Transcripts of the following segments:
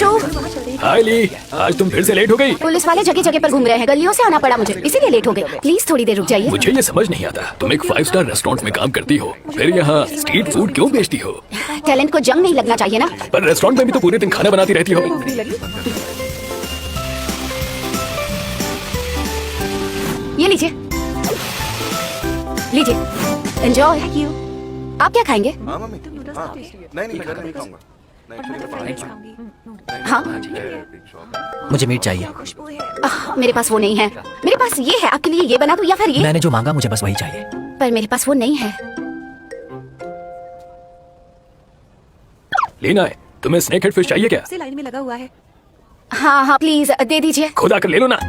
अंशु। हाय ली, आज तुम फिर से लेट हो गई। पुलिस वाले जगह जगह पर घूम रहे हैं, गलियों से आना पड़ा मुझे, इसीलिए लेट हो गए। प्लीज थोड़ी देर रुक जाइए। मुझे ये समझ नहीं आता, तुम एक 5 स्टार रेस्टोरेंट में काम करती हो, फिर यहाँ स्ट्रीट फूड क्यों बेचती हो? टैलेंट को जंग नहीं लगना चाहिए ना। पर रेस्टोरेंट में भी तो पूरे दिन खाना बनाती रहती हो। ये लीजिए, लीजिए, एंजॉय। आप क्या खाएंगे? हाँ मम्मी, हाँ, नहीं मैं घर नहीं खाऊंगा। हाँ, मुझे मीट चाहिए। मेरे पास वो नहीं है। मेरे पास ये है, आपके लिए ये बना दूं या फिर ये? मैंने जो मांगा मुझे बस वही चाहिए। पर मेरे पास वो नहीं है। लेना है तुम्हें? स्नेक हेड फिश चाहिए क्या? से लाइन में लगा हुआ है। हाँ हाँ प्लीज दे दीजिए। खुद आकर ले लो ना।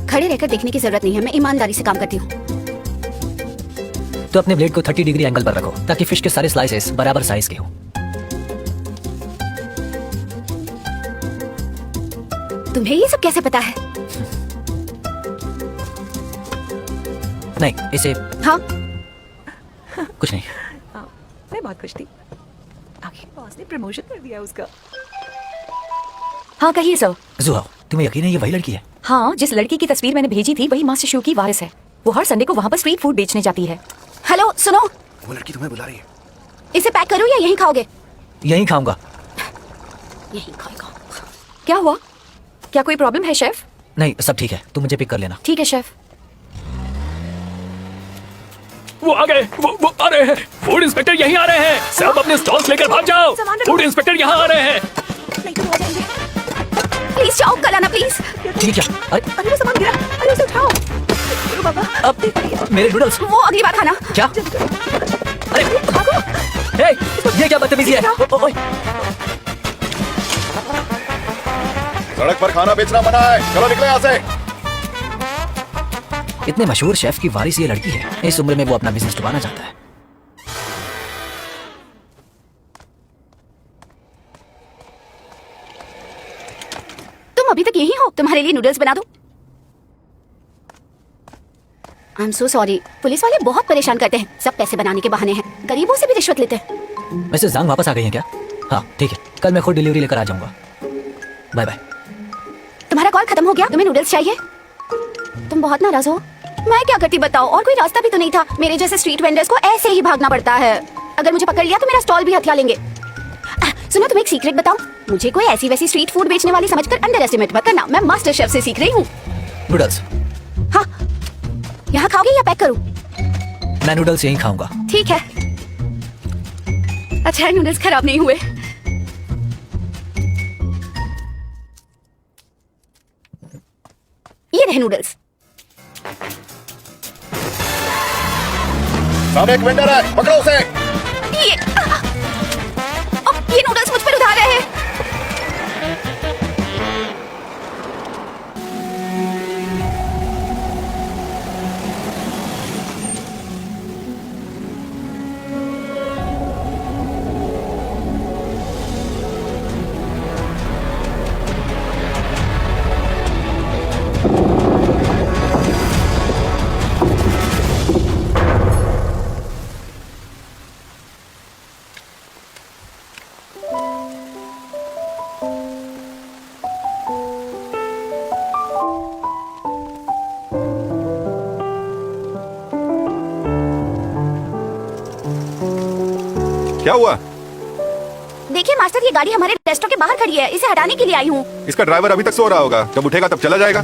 खड़े रहकर देखने की जरूरत नहीं है, मैं ईमानदारी से काम करती हूँ। तो अपने ब्लेड को 30 डिग्री एंगल पर रखो ताकि फिश के सारे स्लाइसेस बराबर साइज के हों। तुम्हें ये सब कैसे पता है? नहीं, इसे हाँ, कुछ नहीं। मैं बहुत खुश थी, आखिर बॉस ने प्रमोशन कर दिया उसका। हाँ कहिए सर। जुहा, तुम्हें यकीन है ये वही लड़की है? हाँ, जिस लड़की की तस्वीर मैंने भेजी थी वही मास्टर शो की वारिस है। वो हर संडे को वहाँ पर स्ट्रीट फूड बेचने जाती है। हेलो सुनो, वो लड़की तुम्हें बुला रही है। इसे पैक करूँ या यहीं खाओगे? यहीं खाऊंगा। यहीं खाएगा। क्या हुआ? क्या कोई प्रॉब्लम है शेफ? नहीं, सब ठीक है, तुम मुझे पिक कर लेना। ठीक है शेफ। वो आ गए, वो आ रहे हैं। फूड इंस्पेक्टर यहीं आ रहे हैं। सब अपने स्टॉल्स लेकर भाग जाओ। फूड इंस्पेक्टर यहाँ आ रहे हैं। प्लीज जाओ, कल आना प्लीज। ठीक है। अरे अरे वो सामान गिरा, अरे उसे उठाओ। अरे बाबा, अब मेरे नूडल्स। वो अगली बार खाना। क्या? अरे हे, ये क्या बदतमीजी है? ओए, सड़क पर खाना बेचना मना है, चलो निकले यहाँ से। इतने मशहूर शेफ की वारिस ये लड़की है। इस उम्र में वो अपना बिजनेस डुबाना चाहता है। तुम अभी तक यही हो? तुम्हारे लिए नूडल्स बना दूं? I am so sorry. Police वाले बहुत परेशान करते हैं, सब पैसे बनाने के बहाने हैं, गरीबों से भी रिश्वत लेते हैं। वैसे जांग वापस आ गई है क्या? हाँ ठीक है, कल मैं खुद डिलीवरी लेकर आ जाऊंगा। Bye bye. तुम्हारा कॉल खत्म हो गया? तुम्हें नूडल्स चाहिए? तुम बहुत नाराज हो। मैं क्या करती बताओ, और कोई रास्ता भी तो नहीं था। मेरे जैसे स्ट्रीट वेंडर्स को ऐसे ही भागना पड़ता है। अगर मुझे पकड़ लिया तो मेरा स्टॉल भी हथिया लेंगे। सुनो, तुम्हें एक सीक्रेट बताऊं? मुझे कोई ऐसी वैसी स्ट्रीट फूड बेचने वाली समझकर अंडर एस्टिमेट मत करना। मैं मास्टर शेफ से सीख रही हूँ। नूडल्स? हाँ, यहाँ खाओगे या पैक करूँ? मैं नूडल्स यहीं खाऊंगा। ठीक है। अच्छा है नूडल्स खराब नहीं हुए। ये रहे नूडल्स। सामने एक वेंडर है, पकड़ो उसे। ये नूडल्स मुझ पर उड़ा रहे हैं। क्या हुआ? देखिए मास्टर, ये गाड़ी हमारे रेस्टोरेंट के बाहर खड़ी है, इसे हटाने के लिए आई हूँ। इसका ड्राइवर अभी तक सो रहा होगा, जब उठेगा तब चला जाएगा।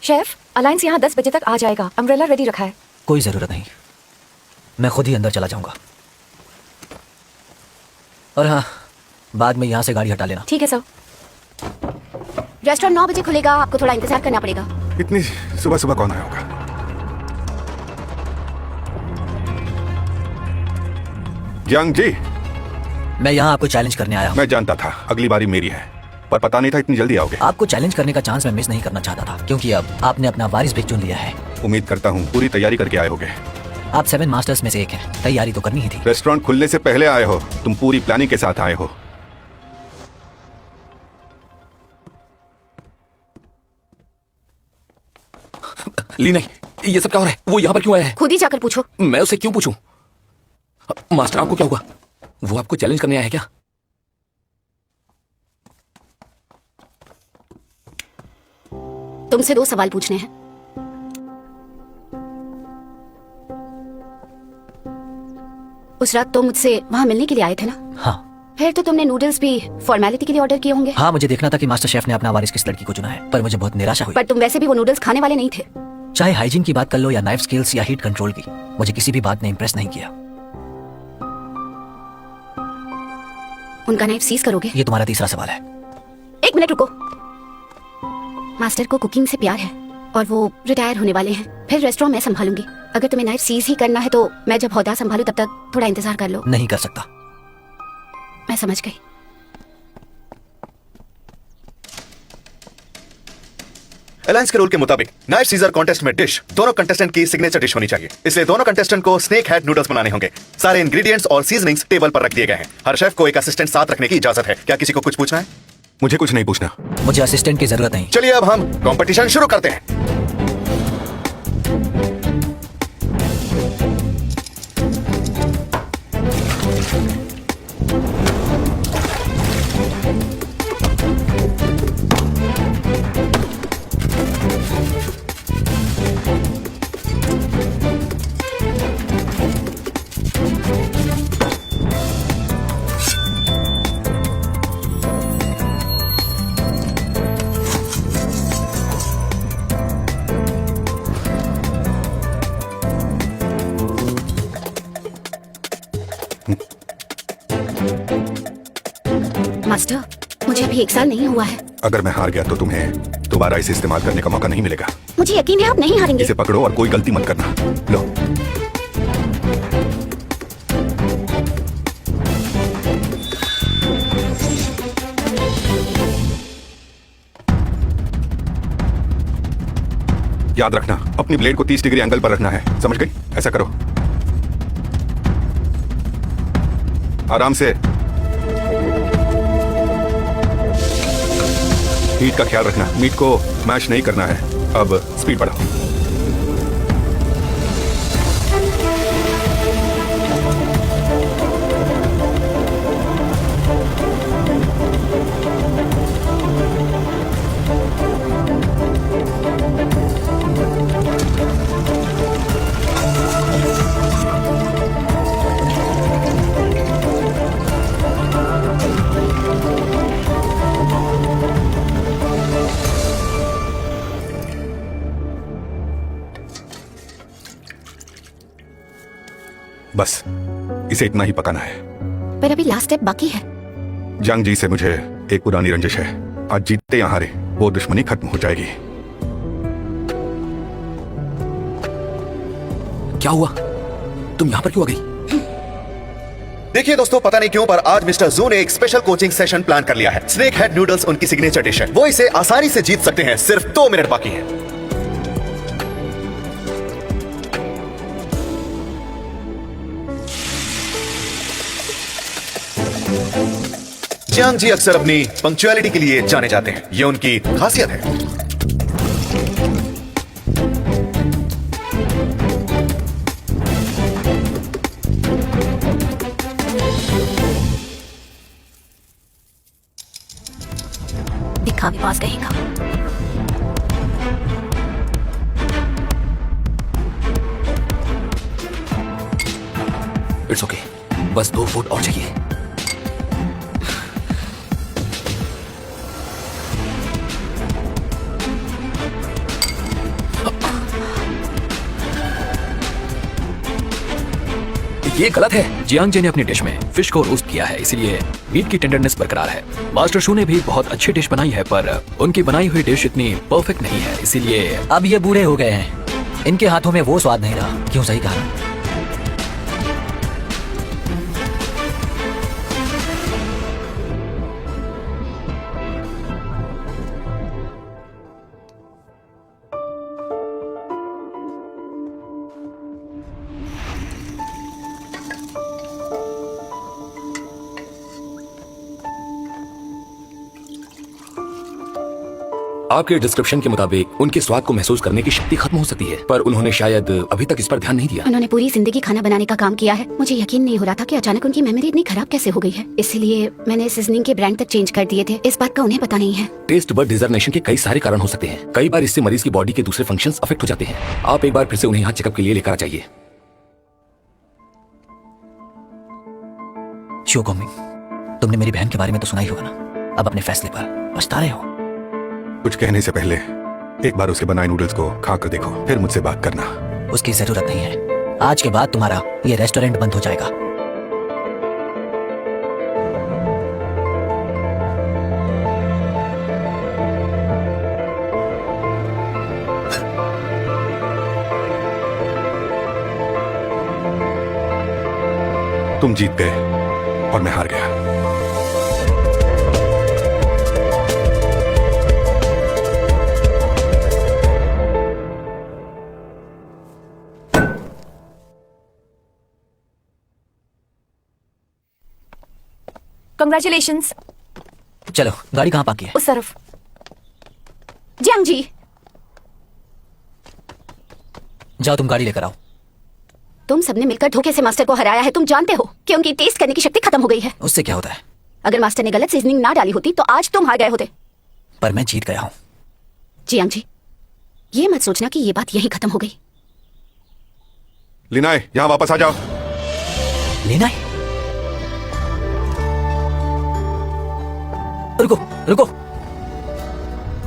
शेफ, अलायंस यहाँ 10 बजे तक आ जाएगा। अम्ब्रेला रेडी रखा है। कोई जरूरत नहीं, मैं खुद ही अंदर चला जाऊंगा। और हाँ, बाद में यहाँ से गाड़ी हटा लेना। ठीक है सर। रेस्टोरेंट 9 बजे खुलेगा, आपको थोड़ा इंतजार करना पड़ेगा। इतनी सुबह सुबह कौन आया होगा? जंग जी, मैं यहाँ आपको चैलेंज करने आया हूँ। मैं जानता था अगली बारी मेरी है, पर पता नहीं था इतनी जल्दी आओगे। आपको चैलेंज करने का चांस मैं मिस नहीं करना चाहता था, क्योंकि अब आपने अपना वारिस भी चुन लिया है। उम्मीद करता हूँ पूरी तैयारी करके आए होगे। आप 7 मास्टर्स में से एक हैं, तैयारी तो करनी ही थी। रेस्टोरेंट खुलने से पहले आए हो, तुम पूरी प्लानिंग के साथ आए हो। ली नहीं, ये सब क्या हो रहा है? वो यहाँ पर क्यों आया है? खुद ही जाकर पूछो। मैं उससे क्यों पूछूं? मास्टर आपको क्या हुआ? वो आपको चैलेंज करने आया है क्या? तुमसे 2 सवाल पूछने हैं। उस रात तुम मुझसे वहां मिलने के लिए आए थे ना? हाँ। फिर तो तुमने नूडल्स भी फॉर्मेलिटी के लिए ऑर्डर किए होंगे। हाँ, मुझे देखना था कि मास्टर शेफ ने अपना वारिस किस लड़की को चुना है, पर मुझे बहुत निराशा हुई। पर तुम वैसे भी वो नूडल्स खाने वाले नहीं थे। चाहे हाइजीन की बात कर लो या नाइफ स्किल्स या हीट कंट्रोल की, मुझे किसी भी बात ने इंप्रेस नहीं किया। उनका नाइफ सीज करोगे? ये तुम्हारा तीसरा सवाल है। 1 मिनट रुको। मास्टर को कुकिंग से प्यार है और वो रिटायर होने वाले हैं। फिर रेस्टोरेंट मैं संभालूंगी। अगर तुम्हें नाइफ सीज ही करना है तो मैं जब हौदा संभालूं तब तक थोड़ा इंतजार कर लो। नहीं कर सकता। मैं समझ गई। अलायंस के रूल के मुताबिक नाइफ सीजर कॉन्टेस्ट में डिश दोनों कंटेस्टेंट की सिग्नेचर डिश होनी चाहिए, इसलिए दोनों कंटेस्टेंट को स्नेक हेड नूडल्स बनाने होंगे। सारे इंग्रेडिएंट्स और सीजनिंग्स टेबल पर रख दिए गए हैं। हर शेफ को एक असिस्टेंट साथ रखने की इजाजत है। क्या किसी को कुछ पूछना है? मुझे कुछ नहीं पूछना। मुझे असिस्टेंट की जरूरत नहीं। चलिए अब हम कंपटीशन शुरू करते हैं। मास्टर, मुझे अभी 1 साल नहीं हुआ है। अगर मैं हार गया तो तुम्हें दोबारा इसे इस्तेमाल करने का मौका नहीं मिलेगा। मुझे यकीन है आप नहीं हारेंगे। इसे पकड़ो और कोई गलती मत करना। लो। याद रखना, अपनी ब्लेड को 30 डिग्री एंगल पर रखना है, समझ गई? ऐसा करो। आराम से। हीट का ख्याल रखना, मीट को मैश नहीं करना है। अब स्पीड बढ़ाओ। बस इसे इतना ही पकाना है। पर अभी लास्ट स्टेप बाकी है। जंग जी से मुझे एक पुरानी रंजिश है। आज जीतते या हारे वो दुश्मनी खत्म हो जाएगी। क्या हुआ? तुम यहाँ पर क्यों आ गई? देखिए दोस्तों, पता नहीं क्यों पर आज मिस्टर जू ने एक स्पेशल कोचिंग सेशन प्लान कर लिया है। स्नेक हेड नूडल्स उनकी सिग्नेचर डिश है। वो इसे आसानी से जीत सकते हैं। सिर्फ 2 मिनट बाकी है। जियांग जी अक्सर अपनी पंक्चुअलिटी के लिए जाने जाते हैं। ये उनकी खासियत है। दिखा भी पास कहेगा। इट्स ओके, बस 2 फुट और चाहिए। ये गलत है। जियांग जी ने अपनी डिश में फिश को रोस्ट किया है, इसलिए मीट की टेंडरनेस बरकरार है। मास्टर शू ने भी बहुत अच्छी डिश बनाई है, पर उनकी बनाई हुई डिश इतनी परफेक्ट नहीं है, इसीलिए अब ये बूढ़े हो गए हैं, इनके हाथों में वो स्वाद नहीं रहा। क्यों? सही कहा। आपके डिस्क्रिप्शन के मुताबिक उनके स्वाद को महसूस करने की शक्ति खत्म हो सकती है, पर उन्होंने शायद अभी तक इस पर ध्यान नहीं दिया। उन्होंने पूरी जिंदगी खाना बनाने का काम किया है। मुझे यकीन नहीं हो रहा था कि अचानक उनकी मेमोरी इतनी खराब कैसे हो गई है। इसलिए मैंने सीजनिंग के ब्रांड तक चेंज कर दिए थे। इस बात का उन्हें पता नहीं है। टेस्ट बड डिजर्नेशन के कई सारे कारण हो सकते हैं। कई बार इससे मरीज की बॉडी के दूसरे फंक्शंस अफेक्ट हो जाते हैं। आप एक बार फिर से उन्हें यहाँ चेकअप के लिए लेकर आ जाइए। शो मम्मी, तुमने मेरी बहन के बारे में तो सुना ही होगा ना। अब अपने फैसले पर पछता रहे हो। कुछ कहने से पहले एक बार उसके बनाए नूडल्स को खा कर देखो, फिर मुझसे बात करना। उसकी जरूरत नहीं है। आज के बाद तुम्हारा ये रेस्टोरेंट बंद हो जाएगा। तुम जीत गए और मैं हार गया। कंग्रेचुलेशंस। चलो, गाड़ी कहाँ पार्क की है? उस तरफ। जियांग जी, जाओ तुम गाड़ी लेकर आओ। तुम सबने मिलकर धोखे से मास्टर को हराया है। तुम जानते हो कि उनकी टेस्ट करने की शक्ति खत्म हो गई है। उससे क्या होता है? अगर मास्टर ने गलत सीजनिंग ना डाली होती तो आज तुम हार गए होते। पर मैं जीत गया हूँ। जियांग जी, ये मत सोचना कि ये बात यहीं खत्म हो गई। लिनाए, यहाँ वापस आ जाओ। लेना है? रुको रुको,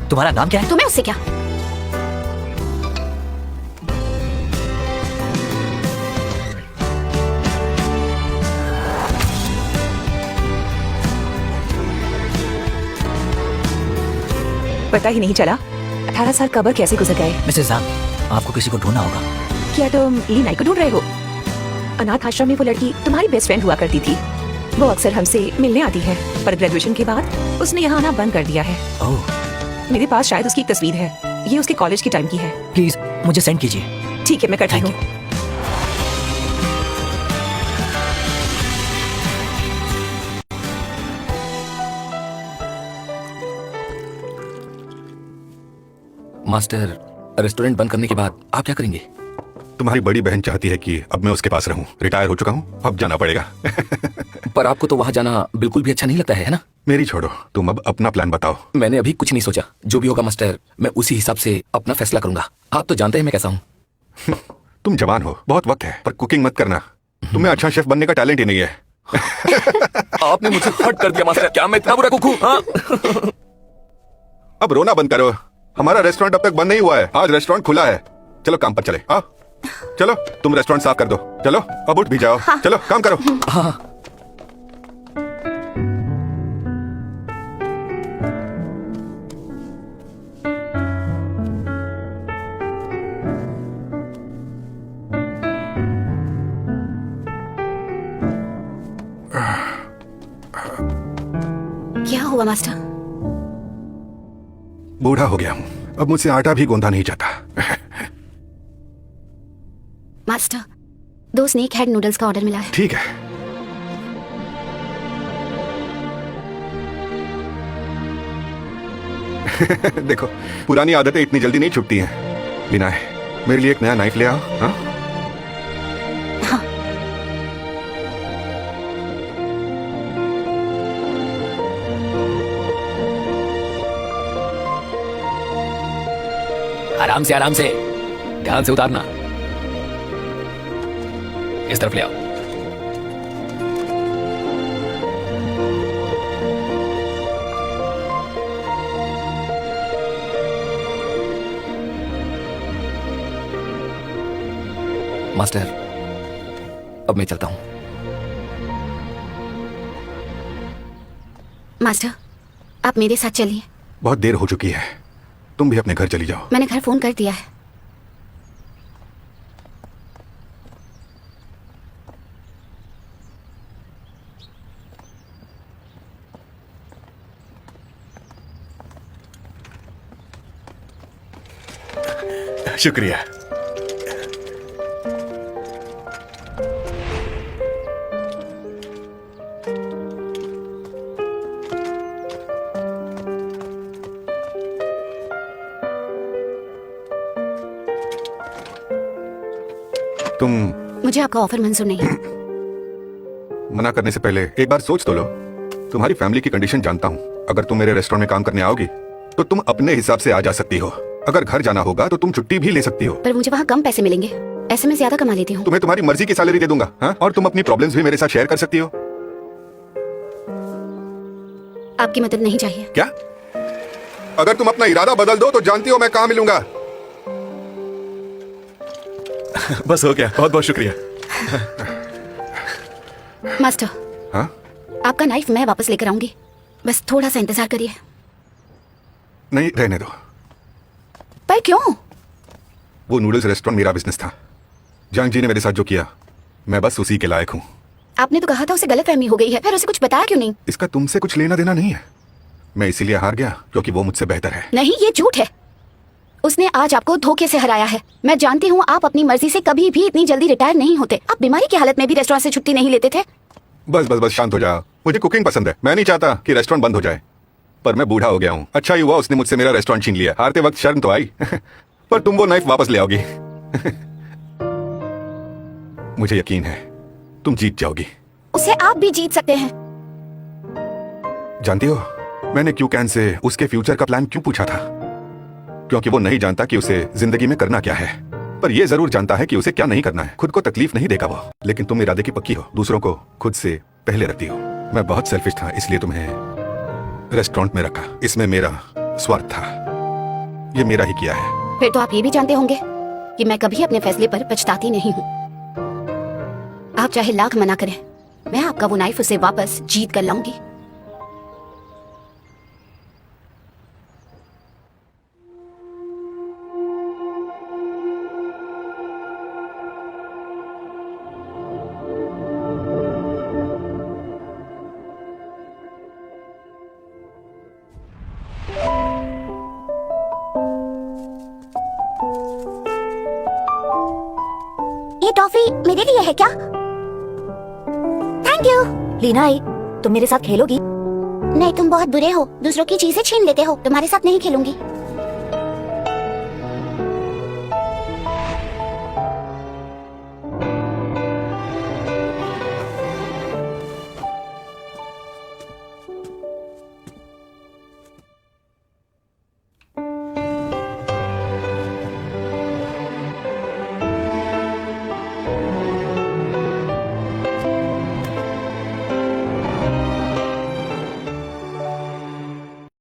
तुम्हारा नाम क्या है? तुम्हें उससे क्या? पता ही नहीं चला 18 साल कबर कैसे गुजर गए। मिसेस जांग, आपको किसी को ढूंढना होगा। क्या तुम लीनाई को ढूंढ रहे हो? अनाथ आश्रम में वो लड़की तुम्हारी बेस्ट फ्रेंड हुआ करती थी। वो अक्सर हमसे मिलने आती है, पर ग्रेजुएशन के बाद उसने यहाँ आना बंद कर दिया है। ओह, मेरे पास शायद उसकी एक तस्वीर है। ये उसके कॉलेज के टाइम की है। प्लीज मुझे सेंड कीजिए। ठीक है, मैं करती Thank हूँ। मास्टर, रेस्टोरेंट बंद करने के बाद आप क्या करेंगे? तुम्हारी बड़ी बहन चाहती है कि अब मैं उसके पास रहूं। रिटायर हो चुका हूं, अब जाना पड़ेगा। पर आपको तो वहाँ जाना बिल्कुल भी अच्छा नहीं लगता है ना? मेरी छोड़ो, तुम अब अपना प्लान बताओ। मैंने अभी कुछ नहीं सोचा। जो भी होगा मास्टर, मैं उसी हिसाब से अपना फैसला करूंगा। आप तो जानते हैं मैं कैसा हूँ। तुम जवान हो, बहुत वक्त है, पर कुकिंग मत करना। तुम्हें अच्छा शेफ बनने का टैलेंट ही नहीं है। आपने मुझे हर्ट कर दिया मास्टर। क्या मैं इतना बुरा कुक हूँ? हाँ? अब रोना बंद करो। हमारा रेस्टोरेंट अब तक बंद नहीं हुआ है। आज रेस्टोरेंट खुला है। चलो काम पर चले। आओ, चलो तुम रेस्टोरेंट साफ कर दो। चलो अब उठ भी जाओ। चलो काम करो। हाँ। क्या हुआ मास्टर? बूढ़ा हो गया हूँ, अब मुझसे आटा भी गूंदा नहीं जाता। मास्टर, 2 स्नेक हेड नूडल्स का ऑर्डर मिला है। ठीक है। देखो, पुरानी आदतें इतनी जल्दी नहीं छूटती हैं। लिनाए, मेरे लिए एक नया नाइफ ले आओ। हाँ? आराम से ध्यान से उतारना। इस तरफ ले आओ। मास्टर, अब मैं चलता हूं। मास्टर, आप मेरे साथ चलिए। बहुत देर हो चुकी है, तुम भी अपने घर चली जाओ। मैंने घर फोन कर दिया है। शुक्रिया। तुम मुझे आपका ऑफर मंजूर नहीं है। मना करने से पहले एक बार सोच तो लो। तुम्हारी फैमिली की कंडीशन जानता हूँ। अगर तुम मेरे रेस्टोरेंट में काम करने आओगी तो तुम अपने हिसाब से आ जा सकती हो। अगर घर जाना होगा तो तुम छुट्टी भी ले सकती हो। पर मुझे वहाँ कम पैसे मिलेंगे, ऐसे में ज्यादा कमा लेती हूँ। तुम्हें तुम्हारी मर्जी की सैलरी दे दूंगा, हाँ? और तुम अपनी प्रॉब्लम्स भी मेरे साथ शेयर कर सकती हो। आपकी मदद नहीं चाहिए। क्या? अगर तुम अपना इरादा बदल दो तो जानती हो मैं कहाँ मिलूंगा। बस हो गया, बहुत बहुत शुक्रिया। मास्टर, हाँ? आपका नाइफ मैं वापस लेकर आऊंगी, बस थोड़ा सा इंतजार करिए। नहीं, रहने दो। पर क्यों? वो नूडल्स रेस्टोरेंट मेरा बिजनेस था। जंग जी ने मेरे साथ जो किया, मैं बस उसी के लायक हूँ। आपने तो कहा था उसे गलतफहमी हो गई है, फिर उसे कुछ बताया क्यों नहीं? इसका तुमसे कुछ लेना देना नहीं है। मैं इसीलिए हार गया क्योंकि वो मुझसे बेहतर है। नहीं, ये झूठ है। उसने आज आपको धोखे से हराया है। मैं जानती हूँ आप अपनी मर्जी से कभी भी इतनी जल्दी रिटायर नहीं होते। आप बीमारी की हालत में भी रेस्टोरेंट से छुट्टी नहीं लेते थे। बस बस बस शांत हो जाओ। मुझे कुकिंग पसंद है। मैं नहीं चाहता कि रेस्टोरेंट बंद हो जाए, पर मैं बूढ़ा हो गया हूँ। अच्छा ही हुआ उसने मुझसे मेरा रेस्टोरेंट छीन लिया। हारते वक्त शर्म तो आई पर तुम वो नाइफ वापस ले आओगी। मुझे यकीन है तुम जीत जाओगी। उसे आप भी जीत सकते हैं। जानती हो मैंने क्यों कैन से उसके फ्यूचर का प्लान क्यों पूछा था? क्योंकि वो नहीं जानता कि उसे जिंदगी में करना क्या है, पर ये जरूर जानता है कि उसे क्या नहीं करना है। खुद को तकलीफ नहीं देगा वो। लेकिन तुम इरादे की पक्की हो, दूसरों को खुद से पहले रखती हो। मैं बहुत सेल्फिश था, इसलिए तुम्हें रेस्टोरेंट में रखा। इसमें मेरा स्वार्थ था। ये मेरा ही किया है। फिर तो आप ये भी जानते होंगे कि मैं कभी अपने फैसले पर पछताती नहीं हूँ। आप चाहे लाख मना करें, मैं आपका वो नाइफ उसे वापस जीत कर लाऊंगी। ये टॉफी मेरे लिए है क्या? Thank you. लीना आई, तुम मेरे साथ खेलोगी? नहीं, तुम बहुत बुरे हो, दूसरों की चीजें छीन लेते हो। तुम्हारे साथ नहीं खेलूंगी।